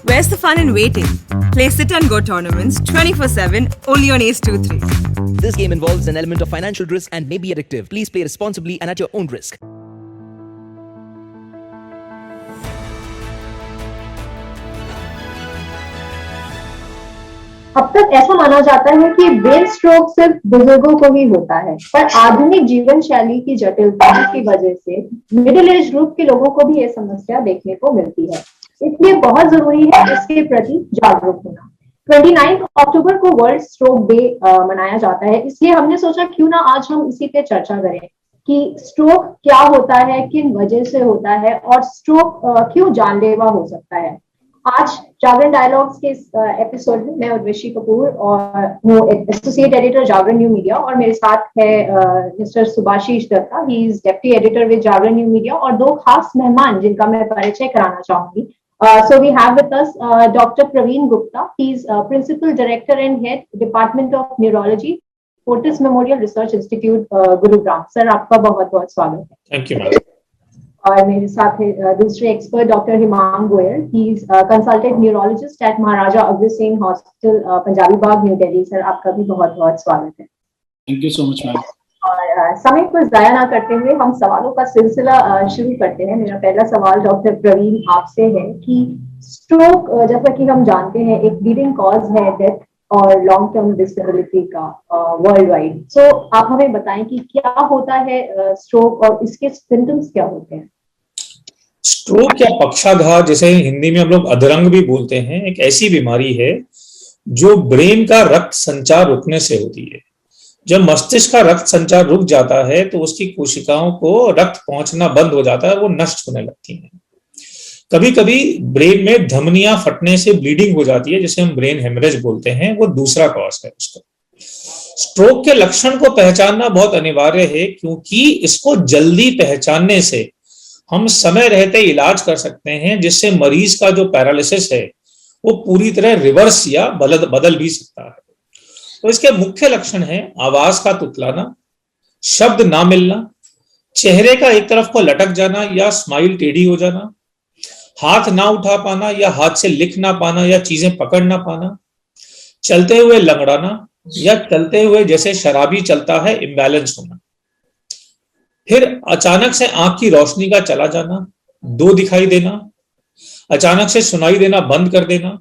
Where's the fun in waiting? Play Sit and Go tournaments 24/7 only on Ace 2-3. This game involves an element of financial risk and may be addictive. Please play responsibly and at your own risk. अब तक ऐसा माना जाता है कि brain stroke सिर्फ बुजुर्गों को ही होता है, पर आधुनिक जीवन शैली की जटिलता की वजह से मिडिल एज ग्रुप के लोगों को भी ये समस्या देखने को मिलती है। इसलिए बहुत जरूरी है इसके प्रति जागरूक होना। 29 अक्टूबर को वर्ल्ड स्ट्रोक डे मनाया जाता है, इसलिए हमने सोचा क्यों ना आज हम इसी पे चर्चा करें कि स्ट्रोक क्या होता है, किन वजह से होता है और स्ट्रोक क्यों जानलेवा हो सकता है। आज जागरण डायलॉग्स के एपिसोड में मैं उर्वशी कपूर और हूँ associate editor Jagran new media, और मेरे साथ है mister Subhashish Datta, he is deputy editor with Jagran new media, और दो खास मेहमान जिनका मैं परिचय कराना चाहूंगी। So we have with us Dr. Praveen Gupta. He's Principal Director and Head Department of Neurology, Fortis Memorial Research Institute, Gurugram. Sir, आपका बहुत बहुत स्वागत है। Thank you, madam. और मेरे साथ है दूसरे expert doctor Himang Goyal, he is consultant neurologist at Maharaja Agrasen hospital, Punjabi Bagh, new Delhi. Sir, आपका भी बहुत बहुत स्वागत है। Thank you so much, ma'am. और समय को जाया ना करते हुए हम सवालों का सिलसिला शुरू करते हैं। मेरा पहला सवाल डॉक्टर प्रवीण आपसे है कि स्ट्रोक जैसा कि हम जानते हैं एक लीडिंग कॉज है डेथ और लॉन्ग टर्म डिसेबिलिटी का वर्ल्ड वाइड। सो आप हमें बताएं कि क्या होता है स्ट्रोक और इसके सिम्टम्स क्या होते हैं। स्ट्रोक या पक्षाघात, जैसे हिंदी में हम लोग अधरंग भी बोलते हैं, एक ऐसी बीमारी है जो ब्रेन का रक्त संचार रुकने से होती है। जब मस्तिष्क का रक्त संचार रुक जाता है तो उसकी कोशिकाओं को रक्त पहुंचना बंद हो जाता है, वो नष्ट होने लगती हैं। कभी कभी ब्रेन में धमनियां फटने से ब्लीडिंग हो जाती है, जिसे हम ब्रेन हेमरेज बोलते हैं, वो दूसरा कॉज है उसका। स्ट्रोक के लक्षण को पहचानना बहुत अनिवार्य है, क्योंकि इसको जल्दी पहचानने से हम समय रहते इलाज कर सकते हैं, जिससे मरीज का जो पैरालिसिस है वो पूरी तरह रिवर्स या बदल भी सकता है। तो इसके मुख्य लक्षण हैं आवाज का तुतलाना, शब्द ना मिलना, चेहरे का एक तरफ को लटक जाना या स्माइल टेढ़ी हो जाना, हाथ ना उठा पाना या हाथ से लिख ना पाना या चीजें पकड़ ना पाना, चलते हुए लंगड़ाना या चलते हुए जैसे शराबी चलता है इम्बैलेंस होना, फिर अचानक से आंख की रोशनी का चला जाना, दो दिखाई देना, अचानक से सुनाई देना बंद कर देना,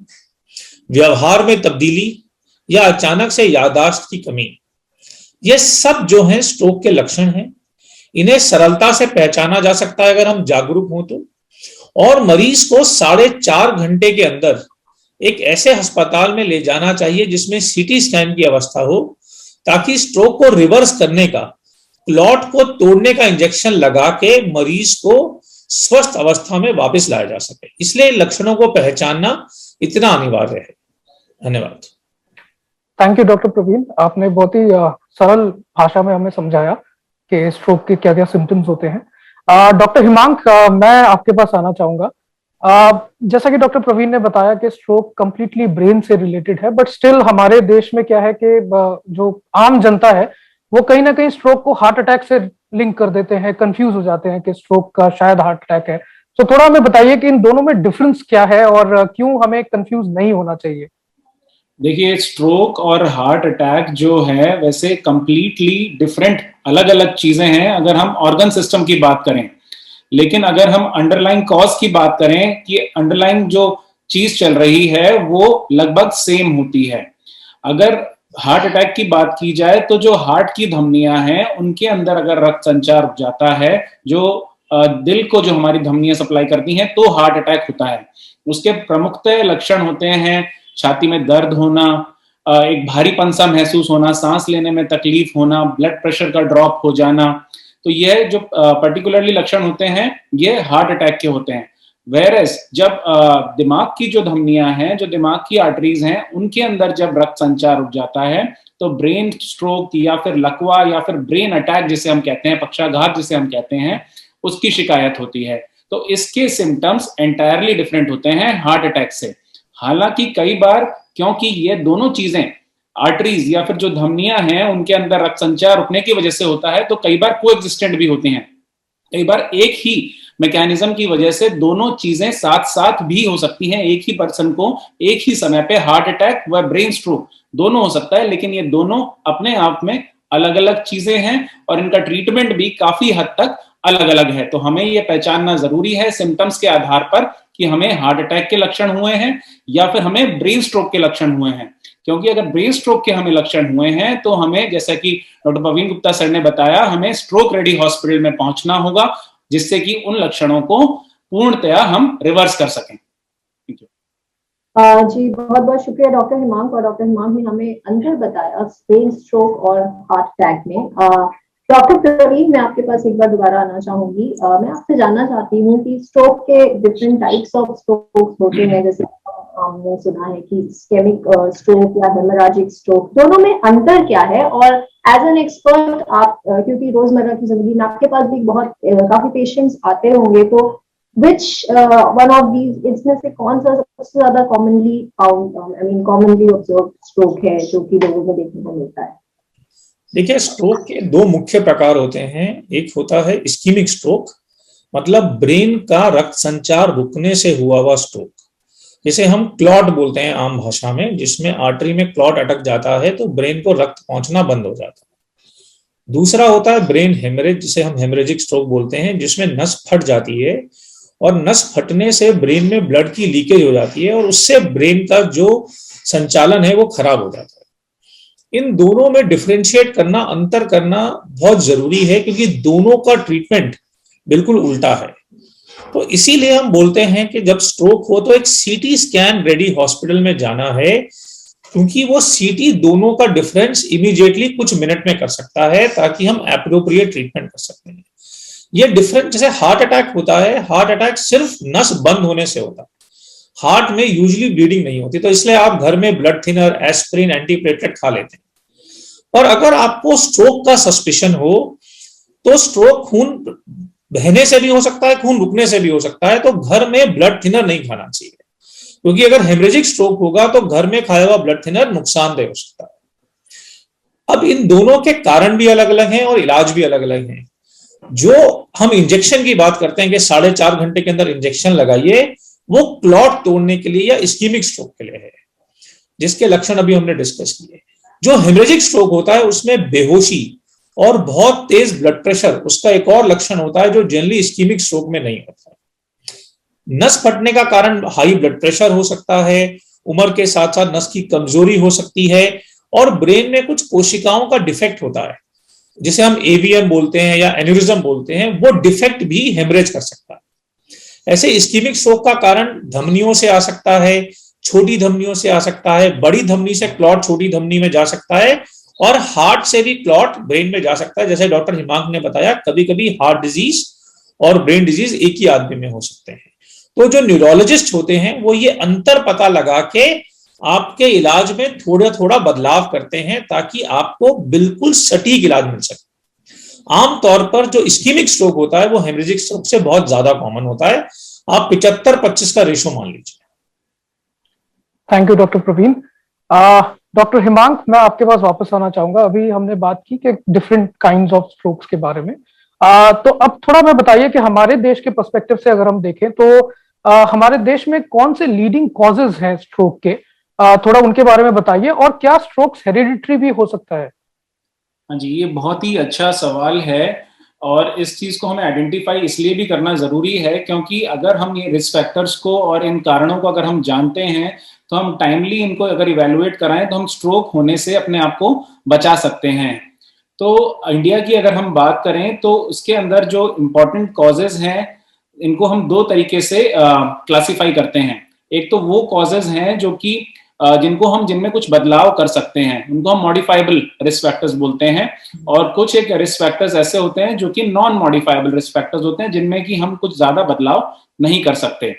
व्यवहार में तब्दीली या अचानक से याददाश्त की कमी, ये सब जो है स्ट्रोक के लक्षण हैं। इन्हें सरलता से पहचाना जा सकता है अगर हम जागरूक हों तो, और मरीज को 4.5 घंटे के अंदर एक ऐसे अस्पताल में ले जाना चाहिए जिसमें सीटी स्कैन की अवस्था हो, ताकि स्ट्रोक को रिवर्स करने का, क्लॉट को तोड़ने का इंजेक्शन लगा के मरीज को स्वस्थ अवस्था में वापस लाया जा सके। इसलिए लक्षणों को पहचानना इतना अनिवार्य है। धन्यवाद। थैंक यू डॉक्टर प्रवीण, आपने बहुत ही सरल भाषा में हमें समझाया कि स्ट्रोक के क्या क्या सिम्टम्स होते हैं। डॉक्टर हिमांक, मैं आपके पास आना चाहूंगा। जैसा कि डॉक्टर प्रवीण ने बताया कि स्ट्रोक कंप्लीटली ब्रेन से रिलेटेड है, बट स्टिल हमारे देश में क्या है कि जो आम जनता है वो कहीं ना कहीं स्ट्रोक को हार्ट अटैक से लिंक कर देते हैं, कंफ्यूज हो जाते हैं कि स्ट्रोक का शायद हार्ट अटैक है। तो थोड़ा हमें बताइए कि इन दोनों में डिफरेंस क्या है और क्यों हमें कंफ्यूज नहीं होना चाहिए। देखिए, स्ट्रोक और हार्ट अटैक जो है वैसे कंप्लीटली डिफरेंट अलग अलग चीजें हैं अगर हम ऑर्गन सिस्टम की बात करें। लेकिन अगर हम अंडरलाइन कॉज की बात करें कि अंडरलाइन जो चीज चल रही है वो लगभग सेम होती है। अगर हार्ट अटैक की बात की जाए तो जो हार्ट की धमनियां हैं उनके अंदर अगर रक्त संचार रुक जाता है, जो दिल को जो हमारी धमनियां सप्लाई करती हैं, तो हार्ट अटैक होता है। उसके प्रमुखतः लक्षण होते हैं छाती में दर्द होना, एक भारीपन सा महसूस होना, सांस लेने में तकलीफ होना, ब्लड प्रेशर का ड्रॉप हो जाना। तो ये जो पर्टिकुलरली लक्षण होते हैं ये हार्ट अटैक के होते हैं। वेरएस जब दिमाग की जो धमनियां हैं, जो दिमाग की आर्टरीज हैं, उनके अंदर जब रक्त संचार रुक जाता है तो ब्रेन स्ट्रोक या फिर लकवा या फिर ब्रेन अटैक जिसे हम कहते हैं, पक्षाघात जिसे हम कहते हैं, उसकी शिकायत होती है। तो इसके सिम्टम्स एंटायरली डिफरेंट होते हैं हार्ट अटैक से। हालांकि कई बार क्योंकि ये दोनों चीजें आर्टरीज या फिर जो धमनियां हैं उनके अंदर रक्त संचार रुकने की वजह से होता है, तो कई बार कोएग्जिस्टेंट भी होते हैं। कई बार एक ही मैकेनिज्म की वजह से दोनों चीजें साथ साथ भी हो सकती हैं। एक ही पर्सन को एक ही समय पे हार्ट अटैक व ब्रेन स्ट्रोक दोनों हो सकता है, लेकिन ये दोनों अपने आप में अलग अलग चीजें हैं और इनका ट्रीटमेंट भी काफी हद तक अलग अलग है। तो हमें ये पहचानना जरूरी है सिम्टम्स के आधार पर कि हमें हार्ट अटैक के लक्षण हुए हैं या फिर हमें ब्रेन स्ट्रोक के लक्षण हुए हैं। क्योंकि अगर ब्रेन स्ट्रोक के हमें लक्षण हुए हैं तो हमें, जैसा कि डॉक्टर प्रवीण गुप्ता सर ने बताया, हमें स्ट्रोक रेडी हॉस्पिटल में पहुंचना होगा, जिससे कि उन लक्षणों को पूर्णतया हम रिवर्स कर सकें। जी बहुत बहुत शुक्रिया डॉक्टर हिमांक। और डॉक्टर हिमांक ने हमें अंतर बताया ब्रेन स्ट्रोक और हार्ट अटैक में। डॉक्टर प्रवीण, मैं आपके पास एक बार दोबारा आना चाहूंगी। मैं आपसे जानना चाहती हूँ कि स्ट्रोक के डिफरेंट टाइप्स ऑफ स्ट्रोक्स होते हैं, जैसे हमने सुना है कि इस्केमिक स्ट्रोक या हेमोरेजिक स्ट्रोक, दोनों में अंतर क्या है? और एज एन एक्सपर्ट आप, क्योंकि रोजमर्रा की जिंदगी में आपके पास भी काफी पेशेंट्स आते होंगे, तो which one of these, इसमें से कौन सा सबसे ज्यादा कॉमनली ऑब्जर्व स्ट्रोक है जो कि लोगों को देखने को मिलता है? देखिए, स्ट्रोक के दो मुख्य प्रकार होते हैं। एक होता है इस्कीमिक स्ट्रोक, मतलब ब्रेन का रक्त संचार रुकने से हुआ हुआ स्ट्रोक, जिसे हम क्लॉट बोलते हैं आम भाषा में, जिसमें आर्टरी में क्लॉट अटक जाता है तो ब्रेन को रक्त पहुंचना बंद हो जाता है। दूसरा होता है ब्रेन हेमरेज, जिसे हम हेमरेजिक स्ट्रोक बोलते हैं, जिसमें नस फट जाती है और नस फटने से ब्रेन में ब्लड की लीकेज हो जाती है और उससे ब्रेन का जो संचालन है वो खराब हो जाता है। इन दोनों में डिफरेंशिएट करना, अंतर करना बहुत जरूरी है, क्योंकि दोनों का ट्रीटमेंट बिल्कुल उल्टा है। तो इसीलिए हम बोलते हैं कि जब स्ट्रोक हो तो एक सीटी स्कैन रेडी हॉस्पिटल में जाना है, क्योंकि वो सीटी दोनों का डिफरेंस इमीडिएटली कुछ मिनट में कर सकता है, ताकि हम एप्रोप्रिएट ट्रीटमेंट कर सकते हैं। ये डिफरेंस, जैसे हार्ट अटैक होता है, हार्ट अटैक सिर्फ नस बंद होने से होता है, हार्ट में यूजुअली ब्लीडिंग नहीं होती, तो इसलिए आप घर में ब्लड थिनर, एस्प्रिन, एंटीप्लेटलेट खा लेते हैं। और अगर आपको स्ट्रोक का सस्पिशन हो तो स्ट्रोक खून बहने से भी हो सकता है, खून रुकने से भी हो सकता है, तो घर में ब्लड थिनर नहीं खाना चाहिए, क्योंकि अगर हेमरेजिक स्ट्रोक होगा तो घर में खाया हुआ ब्लड थिनर नुकसानदेह हो सकता है। अब इन दोनों के कारण भी अलग अलग हैं और इलाज भी अलग अलग हैं। जो हम इंजेक्शन की बात करते हैं कि 4.5 घंटे के अंदर इंजेक्शन लगाइए, वो क्लॉट तोड़ने के लिए या इस्कीमिक स्ट्रोक के लिए है, जिसके लक्षण अभी हमने डिस्कस किए। जो हेमरेजिक स्ट्रोक होता है उसमें बेहोशी और बहुत तेज ब्लड प्रेशर उसका एक और लक्षण होता है, जो जनरली इस्कीमिक स्ट्रोक में नहीं होता है। नस फटने का कारण हाई ब्लड प्रेशर हो सकता है, उम्र के साथ साथ नस की कमजोरी हो सकती है, और ब्रेन में कुछ कोशिकाओं का डिफेक्ट होता है, जिसे हम एवीएम बोलते हैं या एन्यूरिज्म बोलते हैं, वो डिफेक्ट भी हेमरेज कर सकता है। ऐसे इस्कीमिक स्ट्रोक का कारण धमनियों से आ सकता है, छोटी धमनियों से आ सकता है, बड़ी धमनी से क्लॉट छोटी धमनी में जा सकता है, और हार्ट से भी क्लॉट ब्रेन में जा सकता है। जैसे डॉक्टर हिमांक ने बताया, कभी कभी हार्ट डिजीज और ब्रेन डिजीज एक ही आदमी में हो सकते हैं। तो जो न्यूरोलॉजिस्ट होते हैं वो ये अंतर पता लगा के आपके इलाज में थोड़ा थोड़ा बदलाव करते हैं, ताकि आपको बिल्कुल सटीक इलाज मिल सके। आमतौर पर जो इस्कीमिक स्ट्रोक होता है वो हेमरेजिक स्ट्रोक से बहुत ज्यादा कॉमन होता है। आप 75-25 का रेशो मान लीजिए। Thank you doctor Praveen. Doctor Himank, मैं आपके पास वापस आना चाहूंगा। अभी हमने बात की कि डिफरेंट काइंड्स ऑफ स्ट्रोक्स के बारे में, तो अब थोड़ा मैं बताइए कि हमारे देश के पर्सपेक्टिव से अगर हम देखें तो हमारे देश में कौन से लीडिंग कॉजेज हैं स्ट्रोक के, थोड़ा उनके बारे में बताइए, और क्या स्ट्रोक्स हेरिडिटरी भी हो सकता है? हाँ जी, ये बहुत ही अच्छा सवाल है, और इस चीज को हमें आइडेंटिफाई इसलिए भी करना जरूरी है क्योंकि अगर हम ये रिस्क फैक्टर्स को और इन कारणों को अगर हम जानते हैं तो हम टाइमली इनको अगर इवेलुएट कराएं तो हम स्ट्रोक होने से अपने आप को बचा सकते हैं। तो इंडिया की अगर हम बात करें तो उसके अंदर जो इम्पोर्टेंट कॉजेज हैं, इनको हम दो तरीके से क्लासिफाई करते हैं। एक तो वो कॉजेज हैं जो कि जिनमें कुछ बदलाव कर सकते हैं, उनको हम मॉडिफाइबल रिस्क फैक्टर्स बोलते हैं, और कुछ एक रिस्क फैक्टर्स ऐसे होते हैं जो कि नॉन मॉडिफाइबल रिस्क फैक्टर्स होते हैं, जिनमें कि हम कुछ ज्यादा बदलाव नहीं कर सकते।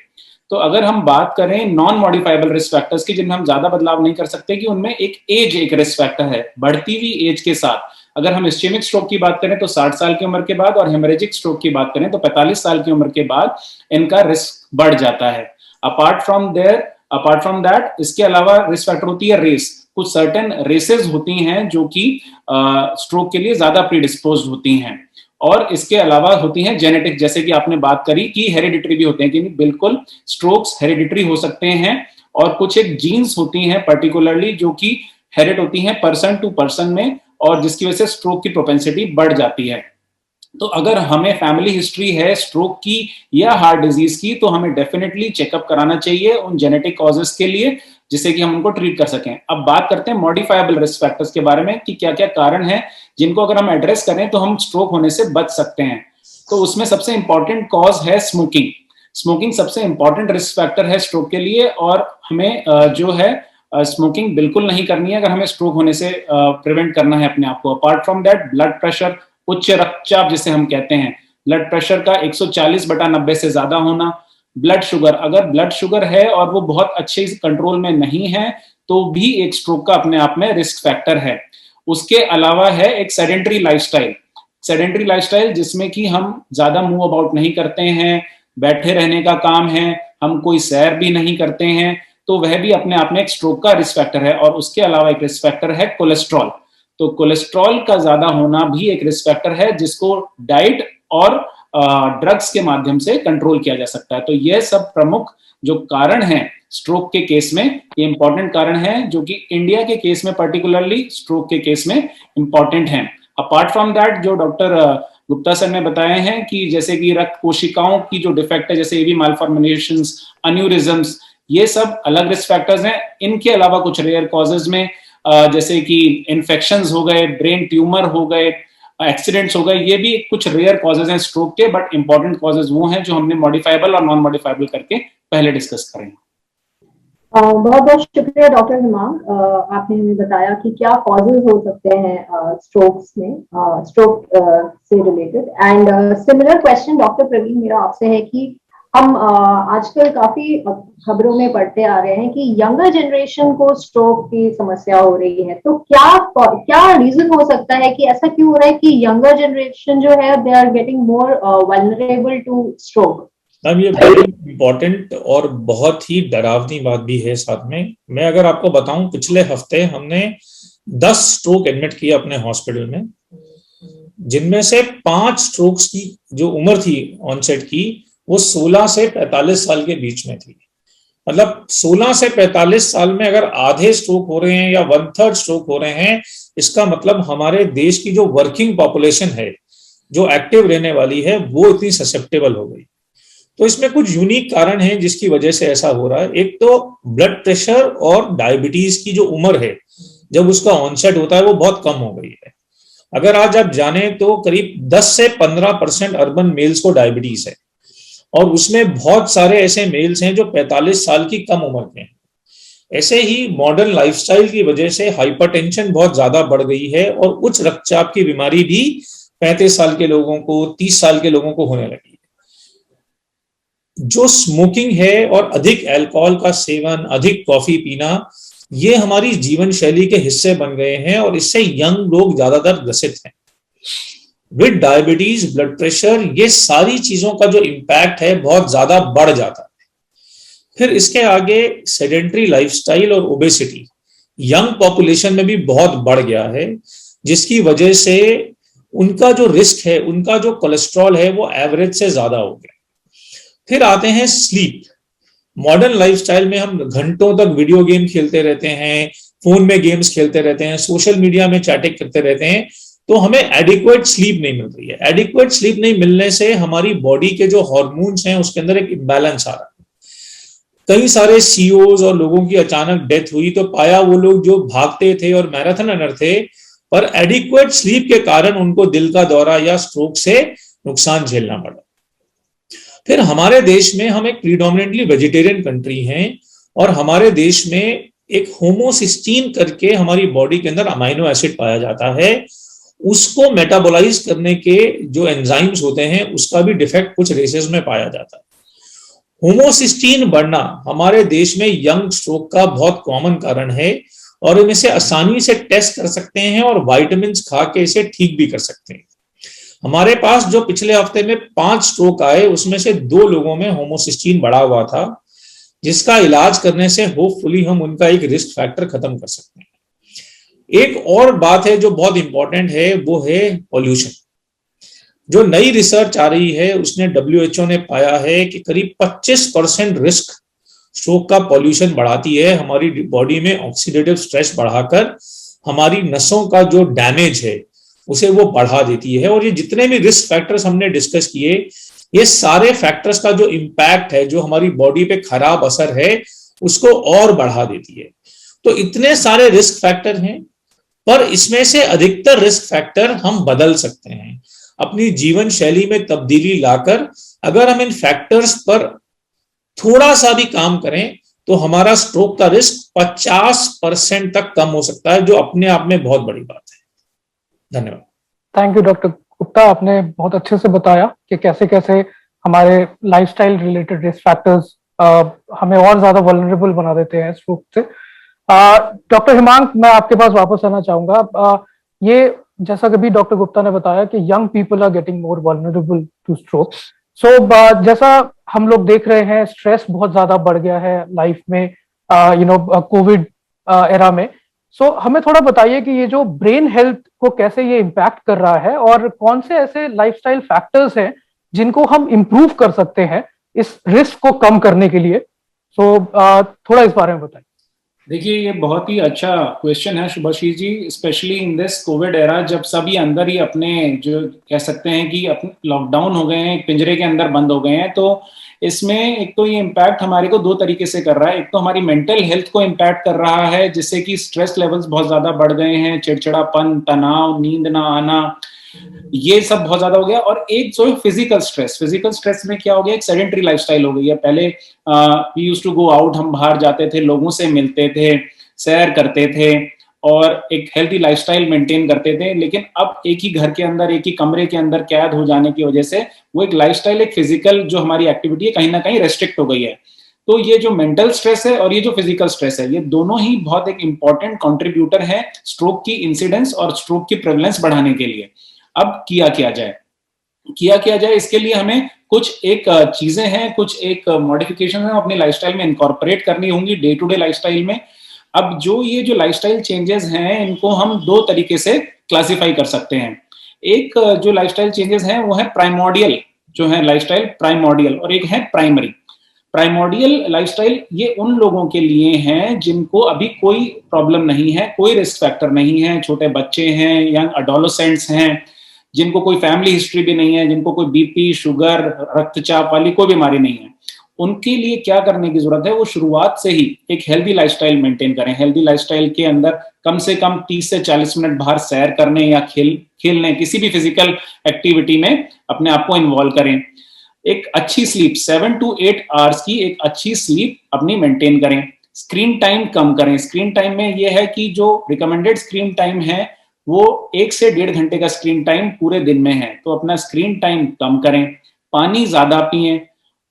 तो अगर हम बात करें नॉन मॉडिफाइबल रिस्क फैक्टर्स की, जिनमें हम ज्यादा बदलाव नहीं कर सकते, कि उनमें एक रिस्क फैक्टर है। बढ़ती हुई एज के साथ अगर हम इस्केमिक स्ट्रोक की बात करें तो 60 साल की उम्र के बाद, और हेमरेजिक स्ट्रोक की बात करें तो 45 साल की उम्र के बाद इनका रिस्क बढ़ जाता है। अपार्ट फ्रॉम दैट इसके अलावा रिस्क फैक्टर होती है रेस। कुछ सर्टेन रेसेस होती हैं जो कि स्ट्रोक के लिए ज्यादा प्रीडिस्पोज्ड होती हैं, और इसके अलावा होती हैं जेनेटिक, जैसे कि आपने बात करी कि हेरिडिटरी भी होते हैं, कि बिल्कुल स्ट्रोक्स हेरिडिटरी हो सकते हैं, और कुछ एक जीन्स होती हैं पर्टिकुलरली जो कि हेरिड होती हैं पर्सन टू पर्सन में, और जिसकी वजह से स्ट्रोक की प्रोपेंसिटी बढ़ जाती है। तो अगर हमें फैमिली हिस्ट्री है स्ट्रोक की या हार्ट डिजीज की, तो हमें डेफिनेटली चेकअप कराना चाहिए उन जेनेटिक कॉजेस के लिए, जिससे कि हम उनको ट्रीट कर सकें। अब बात करते हैं मॉडिफाइबल रिस्क फैक्टर्स के बारे में कि क्या क्या कारण हैं जिनको अगर हम एड्रेस करें तो हम स्ट्रोक होने से बच सकते हैं। तो उसमें सबसे इंपॉर्टेंट कॉज है स्मोकिंग। स्मोकिंग सबसे इंपॉर्टेंट रिस्क फैक्टर है स्ट्रोक के लिए, और हमें जो है स्मोकिंग बिल्कुल नहीं करनी है अगर हमें स्ट्रोक होने से प्रिवेंट करना है अपने आप को। Apart from that, blood pressure, उच्च रक्तचाप जिसे हम कहते हैं, ब्लड प्रेशर का 140/90 से ज्यादा होना, ब्लड शुगर, अगर ब्लड शुगर है और वो बहुत अच्छे कंट्रोल में नहीं है तो भी एक स्ट्रोक का अपने आप में रिस्क फैक्टर है। उसके अलावा है एक सेडेंटरी लाइफस्टाइल। सेडेंटरी लाइफस्टाइल जिसमें कि हम ज्यादा मूव अबाउट नहीं करते हैं, बैठे रहने का काम है, हम कोई सैर भी नहीं करते हैं, तो वह भी अपने आप में एक स्ट्रोक का रिस्क फैक्टर है। और उसके अलावा एक रिस्क फैक्टर है कोलेस्ट्रॉल। तो कोलेस्ट्रॉल का ज्यादा होना भी एक रिस्क फैक्टर है जिसको डाइट और ड्रग्स के माध्यम से कंट्रोल किया जा सकता है। तो यह सब प्रमुख जो कारण हैं स्ट्रोक के केस में, ये इंपॉर्टेंट कारण हैं जो कि इंडिया के केस में पर्टिकुलरली स्ट्रोक के केस में इंपॉर्टेंट हैं। अपार्ट फ्रॉम दैट, जो डॉक्टर गुप्ता सर ने बताए हैं कि जैसे कि रक्त कोशिकाओं की जो डिफेक्ट है, जैसे एवी मालफॉर्मेशंस, अन्यूरिज्म्स, ये सब अलग रिस्क फैक्टर्स हैं। इनके अलावा कुछ रेयर कॉजेज में जैसे कि इन्फेक्शंस हो गए, ब्रेन ट्यूमर हो गए, एक्सीडेंट्स हो गए, ये भी कुछ रेयर कॉजेज हैं स्ट्रोक के, बट इंपॉर्टेंट कॉजेज वो हैं जो हमने मॉडिफाइबल और नॉन मॉडिफाइबल करके पहले डिस्कस करें। बहुत बहुत शुक्रिया डॉक्टर हिमांग, आपने हमें बताया कि क्या कॉजेज हो सकते हैं स्ट्रोक्स में, स्ट्रोक से related. And similar question doctor Praveen मेरा आपसे है कि हम आजकल काफी खबरों में पढ़ते आ रहे हैं कि यंगर जनरेशन को स्ट्रोक की समस्या हो रही है, तो क्या रीजन हो सकता है कि ऐसा क्यों हो रहा है कि यंगर जनरेशन जो है they are getting more vulnerable to stroke? अब ये बड़ी इम्पोर्टेंट और बहुत ही डरावनी बात भी है साथ में। मैं अगर आपको बताऊं, पिछले हफ्ते हमने 10 स्ट्रोक एडमिट किए अपने हॉस्पिटल में, जिनमें से 5 स्ट्रोक्स की जो उम्र थी ऑनसेट की वो 16 से 45 साल के बीच में थी। मतलब 16 से 45 साल में अगर आधे स्ट्रोक हो रहे हैं या 1/3 स्ट्रोक हो रहे हैं, इसका मतलब हमारे देश की जो वर्किंग पॉपुलेशन है, जो एक्टिव रहने वाली है, वो इतनी ससेप्टेबल हो गई। तो इसमें कुछ यूनिक कारण हैं जिसकी वजह से ऐसा हो रहा है। एक तो ब्लड प्रेशर और डायबिटीज की जो उम्र है जब उसका ऑनसेट होता है वो बहुत कम हो गई है। अगर आज आप जाने तो करीब 10 से 15% अर्बन मेल्स को डायबिटीज है, और उसमें बहुत सारे ऐसे मेल्स हैं जो 45 साल की कम उम्र के हैं। ऐसे ही मॉडर्न लाइफस्टाइल की वजह से हाइपरटेंशन बहुत ज्यादा बढ़ गई है, और उच्च रक्तचाप की बीमारी भी 35 साल के लोगों को, 30 साल के लोगों को होने लगी है। जो स्मोकिंग है और अधिक अल्कोहल का सेवन, अधिक कॉफी पीना, ये हमारी जीवन शैली के हिस्से बन गए हैं, और इससे यंग लोग ज्यादातर ग्रसित हैं। विद डायबिटीज, ब्लड प्रेशर, ये सारी चीजों का जो इम्पैक्ट है बहुत ज्यादा बढ़ जाता है। फिर इसके आगे सेडेंटरी लाइफस्टाइल और ओबेसिटी यंग पॉपुलेशन में भी बहुत बढ़ गया है, जिसकी वजह से उनका जो रिस्क है, उनका जो कोलेस्ट्रॉल है वो एवरेज से ज्यादा हो गया। फिर आते हैं स्लीप। मॉडर्न लाइफस्टाइल में हम घंटों तक वीडियो गेम खेलते रहते हैं, फोन में गेम्स खेलते रहते हैं, सोशल मीडिया में चैटिंग करते रहते हैं, तो हमें एडिक्वेट स्लीप नहीं मिल रही है। एडिक्वेट स्लीप नहीं मिलने से हमारी बॉडी के जो हार्मोन्स हैं उसके अंदर एक इम्बैलेंस आ रहा है। कई सारे सीईओज और लोगों की अचानक डेथ हुई तो पाया वो लोग जो भागते थे और मैराथन रनर थे, पर एडिक्वेट स्लीप के कारण उनको दिल का दौरा या स्ट्रोक से नुकसान झेलना पड़ा। फिर हमारे देश में हम एक प्रीडोमिनेंटली वेजिटेरियन कंट्री हैं, और हमारे देश में एक होमोसिस्टीन करके हमारी बॉडी के अंदर अमाइनो एसिड पाया जाता है। उसको मेटाबोलाइज करने के जो एंजाइम्स होते हैं उसका भी डिफेक्ट कुछ रेसेस में पाया जाता है। होमोसिस्टीन बढ़ना हमारे देश में यंग स्ट्रोक का बहुत कॉमन कारण है, और हम इसे आसानी से टेस्ट कर सकते हैं और विटामिन्स खा के इसे ठीक भी कर सकते हैं। हमारे पास जो पिछले हफ्ते में 5 स्ट्रोक आए, उसमें से 2 लोगों में होमोसिस्टीन बढ़ा हुआ था, जिसका इलाज करने से होपफुली हम उनका एक रिस्क फैक्टर खत्म कर सकते हैं। एक और बात है जो बहुत इंपॉर्टेंट है, वो है पॉल्यूशन। जो नई रिसर्च आ रही है उसने WHO ने पाया है कि करीब 25% रिस्क स्ट्रोक का पॉल्यूशन बढ़ाती है, हमारी बॉडी में ऑक्सीडेटिव स्ट्रेस बढ़ाकर हमारी नसों का जो डैमेज है उसे वो बढ़ा देती है। और ये जितने भी रिस्क फैक्टर्स हमने डिस्कस किए, ये सारे फैक्टर्स का जो इम्पैक्ट है, जो हमारी बॉडी पे खराब असर है, उसको और बढ़ा देती है। तो इतने सारे रिस्क फैक्टर हैं, पर इसमें से अधिकतर रिस्क फैक्टर हम बदल सकते हैं अपनी जीवन शैली में तब्दीली लाकर। अगर हम इन फैक्टर्स पर थोड़ा सा भी काम करें तो हमारा स्ट्रोक का रिस्क 50% तक कम हो सकता है, जो अपने आप में बहुत बड़ी बात है। धन्यवाद। थैंक यू डॉक्टर गुप्ता, आपने बहुत अच्छे से बताया कि कैसे कैसे हमारे लाइफस्टाइल रिलेटेड रिस्क फैक्टर्स हमें और ज्यादा वल्नरेबल बना देते हैं स्ट्रोक से। डॉक्टर हिमांक, मैं आपके पास वापस आना चाहूंगा। ये जैसा कि भी डॉक्टर गुप्ता ने बताया कि young people are getting more vulnerable to stroke. So जैसा हम लोग देख रहे हैं, स्ट्रेस बहुत ज्यादा बढ़ गया है लाइफ में, कोविड एरा में। सो हमें थोड़ा बताइए कि ये जो ब्रेन हेल्थ को कैसे ये इम्पैक्ट कर रहा है और कौन से ऐसे लाइफस्टाइल फैक्टर्स हैं जिनको हम इम्प्रूव कर सकते हैं इस रिस्क को कम करने के लिए। सो थोड़ा इस बारे में बताइए। देखिए, ये बहुत ही अच्छा क्वेश्चन है Shubhashish ji, specially in this covid era, जब सभी अंदर ही अपने, जो कह सकते हैं कि अपने लॉकडाउन हो गए हैं, पिंजरे के अंदर बंद हो गए हैं। तो इसमें एक तो ये इम्पैक्ट हमारे को दो तरीके से कर रहा है। एक तो हमारी मेंटल हेल्थ को इम्पैक्ट कर रहा है, जिससे कि स्ट्रेस लेवल्स बहुत ज्यादा बढ़ गए हैं, चिड़चिड़ापन, तनाव, नींद ना आना, ये सब बहुत ज्यादा हो गया। और एक जो फिजिकल स्ट्रेस में क्या हो गया, एक सेडेंटरी लाइफस्टाइल हो गई है। पहले we used to go out, हम बाहर जाते थे, लोगों से मिलते थे, सैर करते थे और एक हेल्थी लाइफस्टाइल मेंटेन करते थे। लेकिन अब एक ही घर के अंदर, एक ही कमरे के अंदर कैद हो जाने की वजह से वो एक लाइफस्टाइल, एक फिजिकल जो हमारी एक्टिविटी है, कहीं ना कहीं रेस्ट्रिक्ट हो गई है। तो ये जो मेंटल स्ट्रेस है और ये जो फिजिकल स्ट्रेस है, ये दोनों ही बहुत एक इंपॉर्टेंट कॉन्ट्रीब्यूटर है स्ट्रोक की इंसिडेंस और स्ट्रोक की प्रेवलेंस बढ़ाने के लिए। अब किया जाए इसके लिए हमें कुछ एक चीजें हैं, कुछ एक मॉडिफिकेशन है अपनी लाइफस्टाइल में इनकॉर्पोरेट करनी होंगी, डे टू डे लाइफस्टाइल में। अब जो लाइफस्टाइल चेंजेस हैं, इनको हम दो तरीके से क्लासिफाई कर सकते हैं। एक जो लाइफस्टाइल चेंजेस हैं वो है प्राइमोर्डियल, जो है लाइफस्टाइल प्राइमोर्डियल, और एक है प्राइमरी। प्राइमोर्डियल लाइफस्टाइल ये उन लोगों के लिए हैं जिनको अभी कोई प्रॉब्लम नहीं है, कोई रिस्क फैक्टर नहीं है, छोटे बच्चे हैं, यंग एडोलेसेंट्स हैं, जिनको कोई फैमिली हिस्ट्री भी नहीं है, जिनको कोई बीपी, शुगर, रक्तचाप वाली कोई बीमारी नहीं है। उनके लिए क्या करने की जरूरत है, वो शुरुआत से ही एक हेल्दी लाइफस्टाइल मेंटेन करें। हेल्दी लाइफस्टाइल के अंदर कम से कम 30 से 40 मिनट बाहर सैर करने या खेलने, किसी भी फिजिकल एक्टिविटी में अपने आप को इन्वॉल्व करें। एक अच्छी स्लीप, 7 to 8 आवर्स की एक अच्छी स्लीप अपनी मेंटेन करें। स्क्रीन टाइम कम करें। स्क्रीन टाइम में यह है कि जो रिकमेंडेड स्क्रीन टाइम है वो 1 से 1.5 घंटे का स्क्रीन टाइम पूरे दिन में है, तो अपना स्क्रीन टाइम कम करें। पानी ज्यादा पिएं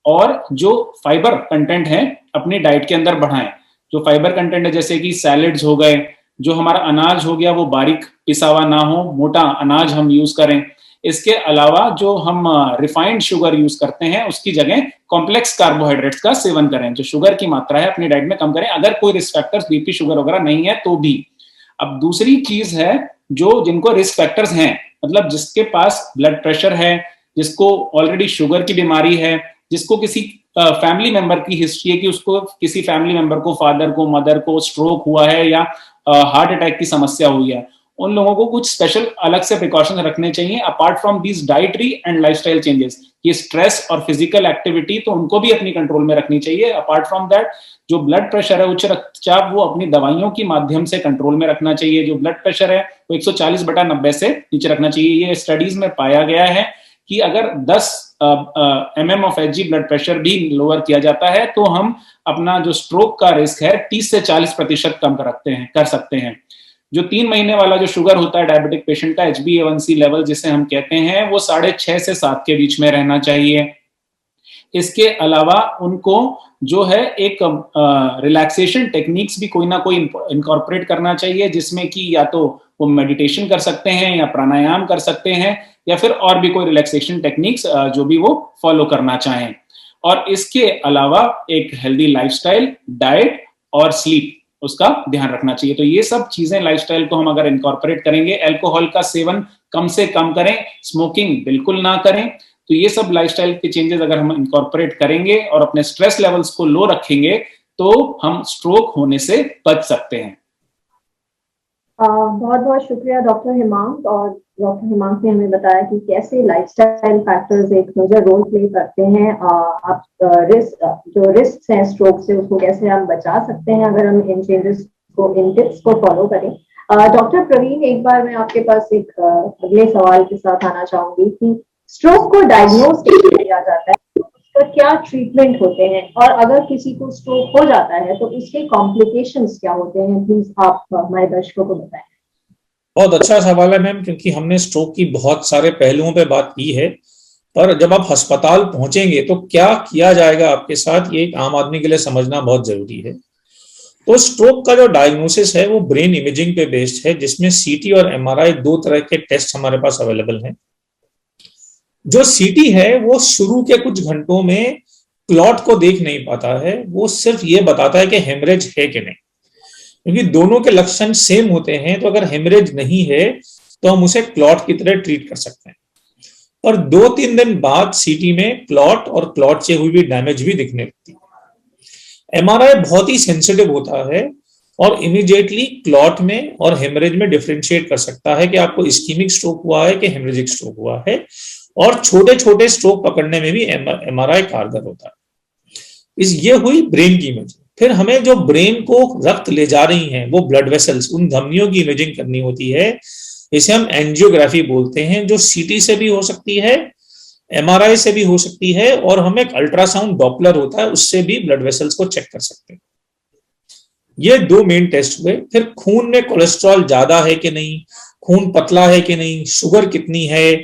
और जो फाइबर कंटेंट है अपनी डाइट के अंदर बढ़ाएं। जो फाइबर कंटेंट है, जैसे कि सैलेड्स हो गए, जो हमारा अनाज हो गया वो बारीक पिसा हुआ ना हो, मोटा अनाज हम यूज करें। इसके अलावा जो हम रिफाइंड शुगर यूज करते हैं उसकी जगह कॉम्प्लेक्स कार्बोहाइड्रेट्स का सेवन करें। जो शुगर की मात्रा है अपनी डाइट में कम करें, अगर कोई रिस्क फैक्टर्स बीपी, शुगर वगैरह नहीं है तो भी। अब दूसरी चीज है, जो जिनको रिस्क फैक्टर्स हैं, मतलब जिसके पास ब्लड प्रेशर है, जिसको ऑलरेडी शुगर की बीमारी है, जिसको किसी फैमिली मेंबर की हिस्ट्री है कि उसको किसी फैमिली मेंबर को, फादर को, मदर को स्ट्रोक हुआ है या हार्ट अटैक की समस्या हुई है, उन लोगों को कुछ स्पेशल अलग से प्रिकॉशन रखने चाहिए apart from these dietary and lifestyle changes. ये स्ट्रेस और फिजिकल एक्टिविटी तो उनको भी अपनी कंट्रोल में रखनी चाहिए। अपार्ट फ्रॉम दैट, जो ब्लड प्रेशर है, उच्च रक्तचाप, वो अपनी दवाइयों की माध्यम से कंट्रोल में रखना चाहिए। जो ब्लड प्रेशर है वो 140/90 से नीचे रखना चाहिए। ये स्टडीज में पाया गया है कि अगर 10 mm of Hg blood pressure भी लोअर किया जाता है तो हम अपना जो स्ट्रोक का रिस्क है 30 से 40% कम कर सकते हैं। जो 3 महीने वाला जो शुगर होता है डायबिटिक पेशेंट का, HbA1c लेवल जिसे हम कहते हैं, वो 6.5 से 7 के बीच में रहना चाहिए। इसके अलावा उनको जो है एक रिलैक्सेशन टेक्निक्स भी कोई ना कोई इनकॉर्पोरेट करना चाहिए, जिसमें कि या तो वो मेडिटेशन कर सकते हैं या प्राणायाम कर सकते हैं या फिर और भी कोई रिलैक्सेशन टेक्निक्स जो भी वो फॉलो करना चाहें। और इसके अलावा एक हेल्दी लाइफस्टाइल, डाइट और स्लीप, उसका ध्यान रखना चाहिए। तो ये सब चीजें लाइफस्टाइल को हम अगर इनकॉर्पोरेट करेंगे, अल्कोहल का सेवन कम से कम करें, स्मोकिंग बिल्कुल ना करें। तो ये सब लाइफस्टाइल के चेंजेस अगर हम इनकॉर्पोरेट करेंगे और अपने स्ट्रेस लेवल्स को लो रखेंगे तो हम स्ट्रोक होने से बच सकते हैं। बहुत बहुत शुक्रिया डॉक्टर हिमांक। और डॉक्टर हिमांक ने हमें बताया कि कैसे लाइफस्टाइल फैक्टर्स एक मेजर रोल प्ले करते हैं। आप जो रिस्क हैं स्ट्रोक से, उसको कैसे हम बचा सकते हैं अगर हम इन चेंजेस को, इन टिप्स को फॉलो करें। डॉक्टर प्रवीण, एक बार मैं आपके पास एक अगले सवाल के साथ आना चाहूंगी कि स्ट्रोक को डायग्नोज कैसे किया जाता है, उसका क्या ट्रीटमेंट होते हैं, और अगर किसी को स्ट्रोक हो जाता है तो उसके कॉम्प्लिकेशंस क्या होते हैं, प्लीज आप हमारे दर्शकों को बताएं। बहुत अच्छा सवाल है मैम, क्योंकि हमने स्ट्रोक की बहुत सारे पहलुओं पे बात की है, पर जब आप अस्पताल पहुंचेंगे तो क्या किया जाएगा आपके साथ, ये एक आम आदमी के लिए समझना बहुत जरूरी है। तो स्ट्रोक का जो डायग्नोसिस है वो ब्रेन इमेजिंग पे बेस्ड है, जिसमें सीटी और एमआरआई दो तरह के टेस्ट हमारे पास अवेलेबल हैं। जो सीटी है वो शुरू के कुछ घंटों में क्लॉट को देख नहीं पाता है, वो सिर्फ ये बताता है कि हेमरेज है कि नहीं, क्योंकि दोनों के लक्षण सेम होते हैं। तो अगर हेमरेज नहीं है तो हम उसे क्लॉट की तरह ट्रीट कर सकते हैं, और 2-3 दिन बाद सीटी में क्लॉट और क्लॉट से हुई भी डैमेज भी दिखने लगती है। एमआरआई बहुत ही सेंसिटिव होता है और इमीडिएटली क्लॉट में और हेमरेज में डिफरेंशिएट कर सकता है कि आपको इस्कीमिक स्ट्रोक हुआ है कि हेमरेजिक स्ट्रोक हुआ है, और छोटे छोटे स्ट्रोक पकड़ने में भी एमआरआई कारगर होता है। ये हुई ब्रेन की इमेजिंग। फिर हमें जो ब्रेन को रक्त ले जा रही हैं वो ब्लड वेसल्स, उन धमनियों की इमेजिंग करनी होती है, इसे हम एंजियोग्राफी बोलते हैं, जो सीटी से भी हो सकती है, एमआरआई से भी हो सकती है, और हम एक अल्ट्रासाउंड डॉपलर होता है उससे भी ब्लड वेसल्स को चेक कर सकते हैं। ये 2 मेन टेस्ट हुए। फिर खून में कोलेस्ट्रॉल ज्यादा है कि नहीं, खून पतला है कि नहीं, शुगर कितनी है,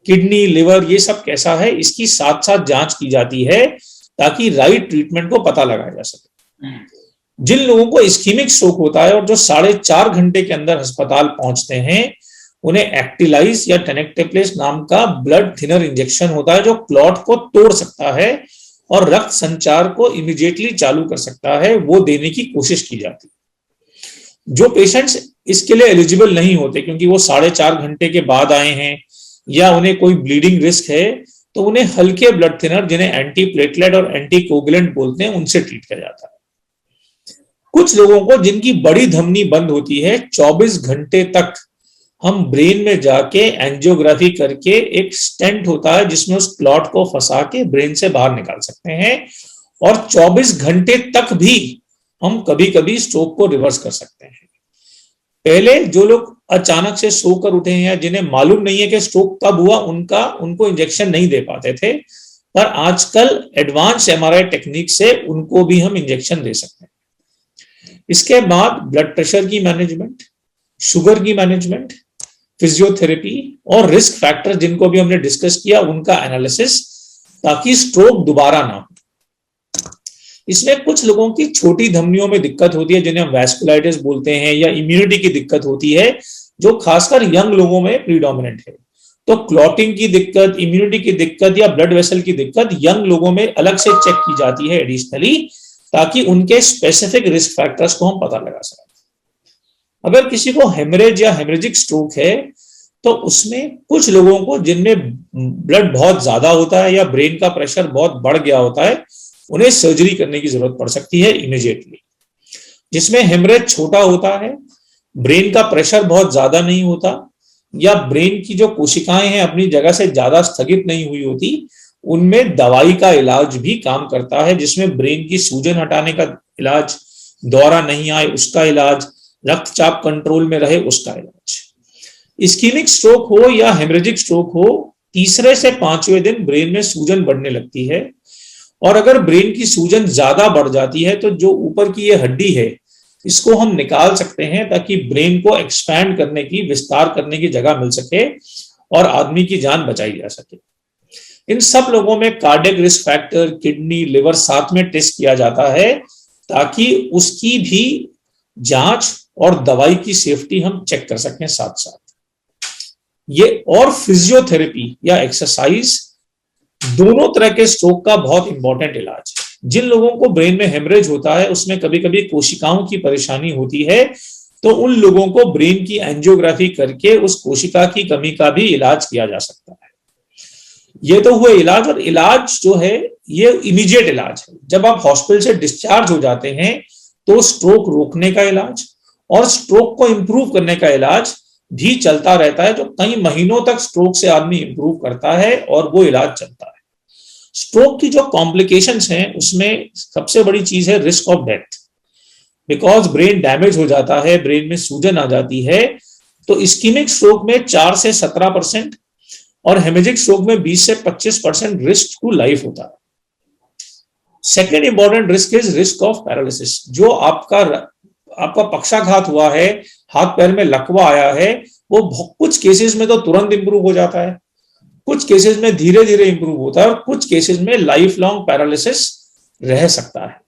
किडनी, लिवर, ये सब कैसा है, इसकी साथ साथ जांच की जाती है ताकि राइट ट्रीटमेंट को पता लगाया जा सके। जिन लोगों को इस्कीमिक स्ट्रोक होता है और जो 4.5 घंटे के अंदर अस्पताल पहुंचते हैं, उन्हें एक्टिलाइज या टेनेक्टेप्लेस नाम का ब्लड थिनर इंजेक्शन होता है, जो क्लॉट को तोड़ सकता है और रक्त संचार को इमीडिएटली चालू कर सकता है, वो देने की कोशिश की जाती है। जो पेशेंट्स इसके लिए एलिजिबल नहीं होते क्योंकि वो 4.5 घंटे के बाद आए हैं या उन्हें कोई ब्लीडिंग रिस्क है, तो उन्हें हल्के ब्लड थिनर, जिन्हें एंटी प्लेटलेट और एंटी कोगुलेंट बोलते हैं, उनसे ट्रीट किया जाता है। कुछ लोगों को जिनकी बड़ी धमनी बंद होती है, 24 घंटे तक हम ब्रेन में जाके एंजियोग्राफी करके एक स्टेंट होता है जिसमें उस क्लॉट को फंसा के ब्रेन से बाहर निकाल सकते हैं, और 24 घंटे तक भी हम कभी कभी स्ट्रोक को रिवर्स कर सकते हैं। पहले जो लोग अचानक से सोकर उठे हैं या जिन्हें मालूम नहीं है कि स्ट्रोक कब हुआ, उनको इंजेक्शन नहीं दे पाते थे, पर आजकल एडवांस एमआरआई टेक्निक से उनको भी हम इंजेक्शन दे सकते हैं। इसके बाद ब्लड प्रेशर की मैनेजमेंट, शुगर की मैनेजमेंट, फिजियोथेरेपी और रिस्क फैक्टर जिनको भी हमने डिस्कस किया, उनका एनालिसिस, ताकि स्ट्रोक दोबारा ना हो। इसमें कुछ लोगों की छोटी धमनियों में दिक्कत होती है, जिन्हें हम वैस्कुलाइटिस बोलते हैं, या इम्यूनिटी की दिक्कत होती है, जो खासकर यंग लोगों में प्रीडोमिनेंट है। तो क्लॉटिंग की दिक्कत, इम्यूनिटी की दिक्कत या ब्लड वेसल की दिक्कत यंग लोगों में अलग से चेक की जाती है एडिशनली, ताकि उनके स्पेसिफिक रिस्क फैक्टर्स को हम पता लगा सकें। अगर किसी को हेमरेज या हेमरेजिक स्ट्रोक है, तो उसमें कुछ लोगों को जिनमें ब्लड बहुत ज्यादा होता है या ब्रेन का प्रेशर बहुत बढ़ गया होता है, उन्हें सर्जरी करने की जरूरत पड़ सकती है इमीडिएटली। जिसमें हेमरेज छोटा होता है, ब्रेन का प्रेशर बहुत ज्यादा नहीं होता, या ब्रेन की जो कोशिकाएं हैं अपनी जगह से ज्यादा स्थगित नहीं हुई होती, उनमें दवाई का इलाज भी काम करता है, जिसमें ब्रेन की सूजन हटाने का इलाज, दौरा नहीं आए उसका इलाज, रक्तचाप कंट्रोल में रहे उसका इलाज। इस्कीमिक स्ट्रोक हो या हेमरेजिक स्ट्रोक हो, 3 से 5वें दिन ब्रेन में सूजन बढ़ने लगती है, और अगर ब्रेन की सूजन ज्यादा बढ़ जाती है तो जो ऊपर की ये हड्डी है, इसको हम निकाल सकते हैं ताकि ब्रेन को एक्सपैंड करने की, विस्तार करने की जगह मिल सके और आदमी की जान बचाई जा सके। इन सब लोगों में cardiac risk factor, kidney, liver साथ में टेस्ट किया जाता है, ताकि उसकी भी जांच और दवाई की सेफ्टी हम चेक कर सकें साथ साथ। ये और फिजियोथेरेपी या एक्सरसाइज दोनों तरह के स्ट्रोक का बहुत इंपॉर्टेंट इलाज है। जिन लोगों को ब्रेन में हेमरेज होता है, उसमें कभी कभी कोशिकाओं की परेशानी होती है, तो उन लोगों को ब्रेन की एंजियोग्राफी करके उस कोशिका की कमी का भी इलाज किया जा सकता है। ये तो हुए इलाज, और इलाज जो है ये इमीडिएट इलाज है। जब आप हॉस्पिटल से डिस्चार्ज हो जाते हैं तो स्ट्रोक रोकने का इलाज और स्ट्रोक को इंप्रूव करने का इलाज भी चलता रहता है, जो कई महीनों तक स्ट्रोक से आदमी इंप्रूव करता है और वो इलाज चलता है। स्ट्रोक की जो कॉम्प्लिकेशंस हैं उसमें सबसे बड़ी चीज है risk of death. Because brain damage हो जाता है, ब्रेन में सूजन आ जाती है, तो इस्कीमिक स्ट्रोक में 4 से 17% और हेमरेजिक स्ट्रोक में 20 से 25% रिस्क टू लाइफ होता है। Second important risk is risk of paralysis. जो आपका पक्षाघात हुआ है, हाथ पैर में लकवा आया है, वो कुछ केसेस में तो तुरंत इंप्रूव हो जाता है, कुछ केसेस में धीरे धीरे इंप्रूव होता है और कुछ केसेस में लाइफ लॉन्ग पैरालिसिस रह सकता है।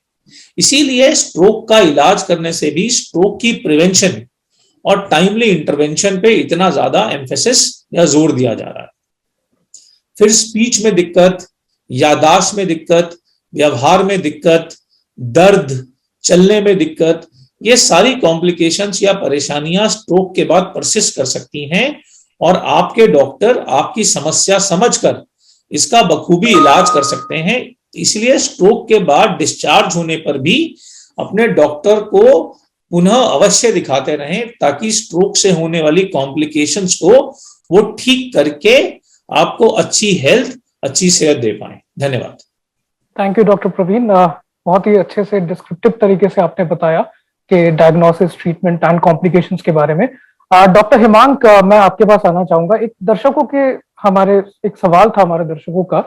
इसीलिए स्ट्रोक का इलाज करने से भी स्ट्रोक की प्रिवेंशन और टाइमली इंटरवेंशन पे इतना ज्यादा एम्फेसिस या जोर दिया जा रहा है। फिर स्पीच में दिक्कत, याददाश्त में दिक्कत, व्यवहार में दिक्कत, दर्द, चलने में दिक्कत, ये सारी कॉम्प्लिकेशंस या परेशानियां स्ट्रोक के बाद परसिस्ट कर सकती हैं और आपके डॉक्टर आपकी समस्या समझकर इसका बखूबी इलाज कर सकते हैं। इसलिए स्ट्रोक के बाद डिस्चार्ज होने पर भी अपने डॉक्टर को पुनः अवश्य दिखाते रहें ताकि स्ट्रोक से होने वाली कॉम्प्लिकेशंस को वो ठीक करके आपको अच्छी हेल्थ, अच्छी सेहत दे पाए। धन्यवाद। थैंक यू डॉक्टर प्रवीण, बहुत ही अच्छे से डिस्क्रिप्टिव तरीके से आपने बताया कि डायग्नोसिस, ट्रीटमेंट एंड कॉम्प्लिकेशंस के बारे में। डॉक्टर हिमांक, मैं आपके पास आना चाहूंगा। हमारे एक सवाल था हमारे दर्शकों का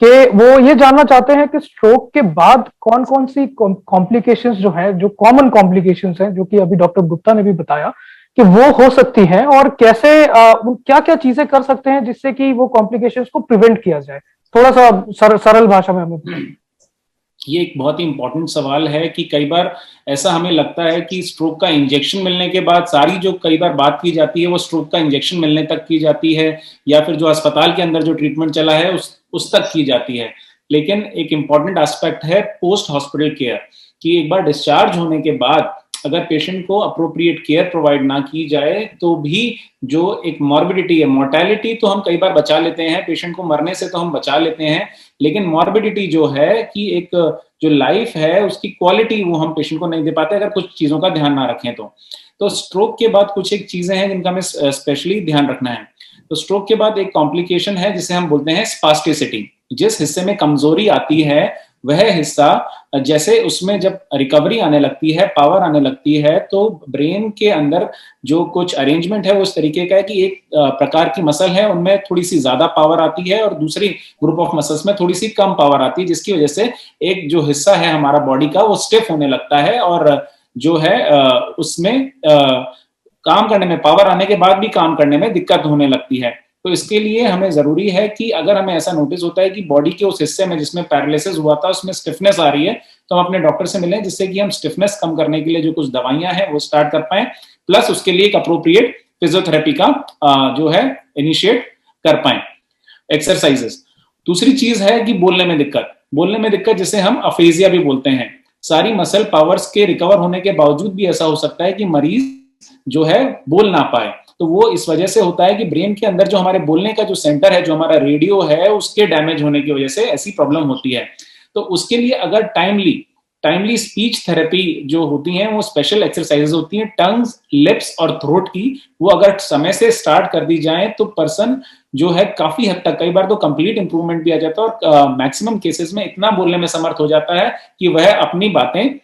कि वो ये जानना चाहते हैं कि स्ट्रोक के बाद कौन कौन सी कॉम्प्लिकेशंस जो है, जो कॉमन कॉम्प्लिकेशंस हैं, जो कि अभी डॉक्टर गुप्ता ने भी बताया कि वो हो सकती हैं, और कैसे क्या क्या चीजें कर सकते हैं जिससे कि वो कॉम्प्लिकेशंस को प्रिवेंट किया जाए। थोड़ा सा सरल भाषा में हमें। ये एक बहुत ही इंपॉर्टेंट सवाल है कि कई बार ऐसा हमें लगता है कि स्ट्रोक का इंजेक्शन मिलने के बाद सारी जो कई बार बात की जाती है वो स्ट्रोक का इंजेक्शन मिलने तक की जाती है, या फिर जो अस्पताल के अंदर जो ट्रीटमेंट चला है उस तक की जाती है। लेकिन एक इंपॉर्टेंट एस्पेक्ट है पोस्ट हॉस्पिटल केयर, कि एक बार डिस्चार्ज होने के बाद अगर पेशेंट को अप्रोप्रिएट केयर प्रोवाइड ना की जाए तो भी जो एक मॉर्बिडिटी है, मोर्टेलिटी तो हम कई बार बचा लेते हैं, पेशेंट को मरने से तो हम बचा लेते हैं, लेकिन मॉर्बिडिटी जो है कि एक जो लाइफ है उसकी क्वालिटी वो हम पेशेंट को नहीं दे पाते अगर कुछ चीजों का ध्यान ना रखें तो स्ट्रोक के बाद कुछ एक चीजें हैं जिनका हमें स्पेशली ध्यान रखना है। तो स्ट्रोक के बाद एक कॉम्प्लिकेशन है जिसे हम बोलते हैं स्पास्टिसिटी। जिस हिस्से में कमजोरी आती है वह हिस्सा, जैसे उसमें जब रिकवरी आने लगती है, पावर आने लगती है, तो ब्रेन के अंदर जो कुछ अरेंजमेंट है वो उस तरीके का है कि एक प्रकार की मसल है उनमें थोड़ी सी ज्यादा पावर आती है और दूसरी ग्रुप ऑफ मसल्स में थोड़ी सी कम पावर आती है, जिसकी वजह से एक जो हिस्सा है हमारा बॉडी का वो स्टिफ होने लगता है और जो है उसमें काम करने में, पावर आने के बाद भी काम करने में दिक्कत होने लगती है। तो इसके लिए हमें जरूरी है कि अगर हमें ऐसा नोटिस होता है कि बॉडी के उस हिस्से में जिसमें पैरालिसिस हुआ था उसमें स्टिफनेस आ रही है, तो हम अपने डॉक्टर से मिलें जिससे कि हम स्टिफनेस कम करने के लिए जो कुछ दवाइयां हैं वो स्टार्ट कर पाए, प्लस उसके लिए एक अप्रोप्रिएट फिजियोथेरेपी का जो है इनिशिएट कर पाए, एक्सरसाइजेस। दूसरी चीज है कि बोलने में दिक्कत जिसे हम अफेजिया भी बोलते हैं। सारी मसल पावर्स के रिकवर होने के बावजूद भी ऐसा हो सकता है कि मरीज जो है बोल ना पाए। तो वो इस वजह से होता है कि ब्रेन के अंदर जो हमारे बोलने का जो सेंटर है, जो हमारा रेडियो है, उसके डैमेज होने की वजह से ऐसी प्रॉब्लम होती है। तो उसके लिए अगर टाइमली स्पीच थेरेपी जो होती है वो स्पेशल एक्सरसाइजेज होती हैं टंग्स, लिप्स और थ्रोट की, वो अगर समय से स्टार्ट कर दी जाए तो पर्सन जो है काफी हद तक, कई बार तो कंप्लीट इंप्रूवमेंट भी आ जाता है और मैक्सिमम केसेस में इतना बोलने में समर्थ हो जाता है कि वह अपनी बातें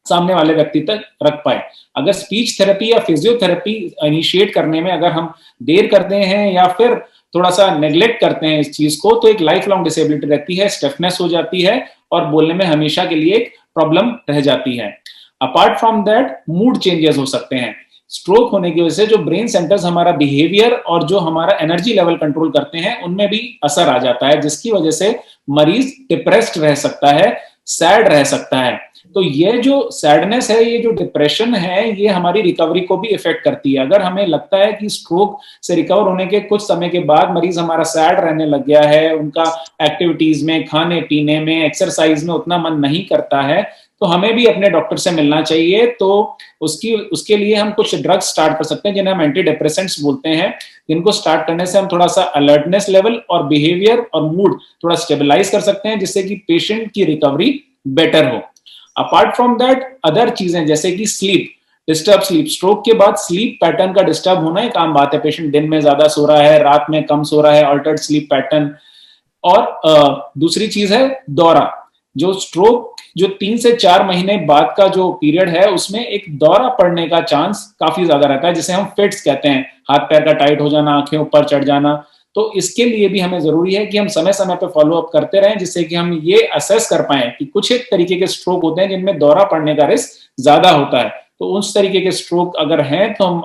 सामने वाले व्यक्ति तक रख पाए। अगर स्पीच थेरेपी या फिजियोथेरेपी इनिशिएट करने में अगर हम देर करते हैं या फिर थोड़ा सा नेग्लेक्ट करते हैं इस चीज को, तो एक लाइफ लॉन्ग डिसेबिलिटी रहती है, स्टिफनेस हो जाती है और बोलने में हमेशा के लिए एक प्रॉब्लम रह जाती है। Apart from that mood changes हो सकते हैं। स्ट्रोक होने की वजह से जो ब्रेन सेंटर्स हमारा बिहेवियर और जो हमारा एनर्जी लेवल कंट्रोल करते हैं उनमें भी असर आ जाता है, जिसकी वजह से मरीज डिप्रेस्ड रह सकता है, सैड रह सकता है। तो ये जो सैडनेस है, ये जो डिप्रेशन है, ये हमारी रिकवरी को भी इफेक्ट करती है। अगर हमें लगता है कि स्ट्रोक से रिकवर होने के कुछ समय के बाद मरीज हमारा सैड रहने लग गया है, उनका एक्टिविटीज में, खाने पीने में, एक्सरसाइज में उतना मन नहीं करता है, तो तो हमें भी अपने डॉक्टर से मिलना चाहिए। तो उसके लिए हम कुछ ड्रग्स स्टार्ट कर सकते हैं जिन्हें हम एंटी डिप्रेसेंट्स बोलते हैं, जिनको स्टार्ट करने से हम थोड़ा सा अलर्टनेस लेवल और बिहेवियर और मूड थोड़ा स्टेबलाइज कर सकते हैं, जिससे कि पेशेंट की रिकवरी बेटर हो। अपार्ट फ्रॉम दैट अदर चीजें जैसे कि स्लीप, डिस्टर्ब स्लीप, स्ट्रोक के बाद स्लीप पैटर्न का डिस्टर्ब होना एक आम बात है। पेशेंट दिन में ज्यादा सो रहा है, रात में कम सो रहा है, अल्टर्ड स्लीप पैटर्न। और दूसरी चीज है दौरा। जो स्ट्रोक जो 3 से 4 महीने बाद का जो पीरियड है उसमें एक दौरा पड़ने का चांस काफी ज्यादा रहता है, जिसे हम फिट्स कहते हैं, हाथ पैर का टाइट हो जाना, आंखें ऊपर चढ़ जाना। तो इसके लिए भी हमें जरूरी है कि हम समय समय पर फॉलो अप करते रहें, जिससे कि हम ये असेस कर पाए कि कुछ एक तरीके के स्ट्रोक होते हैं जिनमें दौरा पड़ने का रिस्क ज्यादा होता है। तो उस तरीके के स्ट्रोक अगर हैं तो हम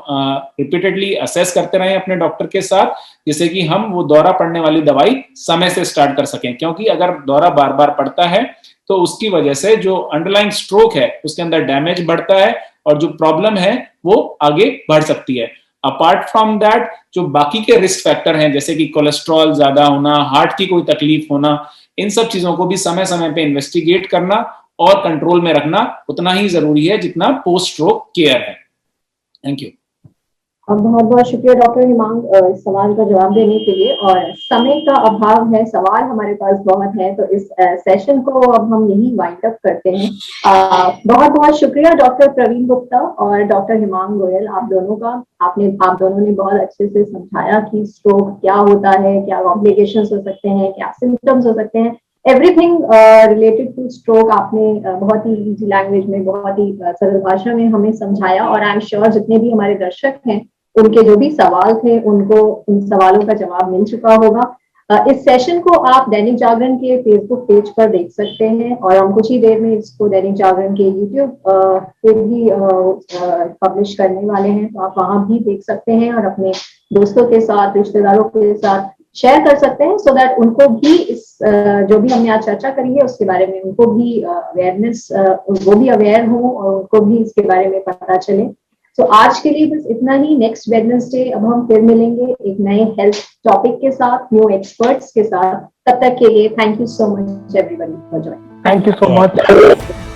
रिपीटेडली असेस करते रहें अपने डॉक्टर के साथ, जिससे कि हम वो दौरा पड़ने वाली दवाई समय से स्टार्ट कर सकें। क्योंकि अगर दौरा बार बार पड़ता है तो उसकी वजह से जो अंडरलाइंग स्ट्रोक है उसके अंदर डैमेज बढ़ता है और जो प्रॉब्लम है वो आगे बढ़ सकती है। अपार्ट फ्रॉम दैट जो बाकी के रिस्क फैक्टर हैं जैसे कि कोलेस्ट्रॉल ज्यादा होना, हार्ट की कोई तकलीफ होना, इन सब चीजों को भी समय समय पे इन्वेस्टिगेट करना और कंट्रोल में रखना उतना ही जरूरी है जितना पोस्ट स्ट्रोक केयर है। Thank you. बहुत बहुत शुक्रिया डॉक्टर हिमांग इस सवाल का जवाब देने के लिए। और समय का अभाव है, सवाल हमारे पास बहुत है, तो इस सेशन को अब हम यही वाइंड अप करते हैं। बहुत बहुत शुक्रिया डॉक्टर प्रवीण गुप्ता और डॉक्टर हिमांग गोयल, आप दोनों का। आप दोनों ने बहुत अच्छे से समझाया कि स्ट्रोक क्या होता है, क्या कॉम्प्लिकेशंस हो सकते हैं, क्या सिम्टम्स हो सकते हैं, एवरीथिंग रिलेटेड टू स्ट्रोक आपने बहुत ही इजी लैंग्वेज में, बहुत ही सरल भाषा में हमें समझाया। और आई एम श्योर जितने भी हमारे दर्शक हैं उनके जो भी सवाल थे उनको उन सवालों का जवाब मिल चुका होगा। इस सेशन को आप दैनिक जागरण के फेसबुक पेज पर देख सकते हैं और हम कुछ ही देर में इसको दैनिक जागरण के यूट्यूब पे भी पब्लिश करने वाले हैं, तो आप वहां भी देख सकते हैं और अपने दोस्तों के साथ, रिश्तेदारों के साथ शेयर कर सकते हैं, सो दैट उनको भी इस जो भी हमने आज चर्चा करी है उसके बारे में उनको भी अवेयरनेस, वो भी अवेयर हो और उनको भी इसके बारे में पता चले। तो आज के लिए बस इतना ही। नेक्स्ट वेडनेसडे अब हम फिर मिलेंगे एक नए हेल्थ टॉपिक के साथ, न्यू एक्सपर्ट्स के साथ। तब तक के लिए thank you so much everybody for joining. Thank you so much.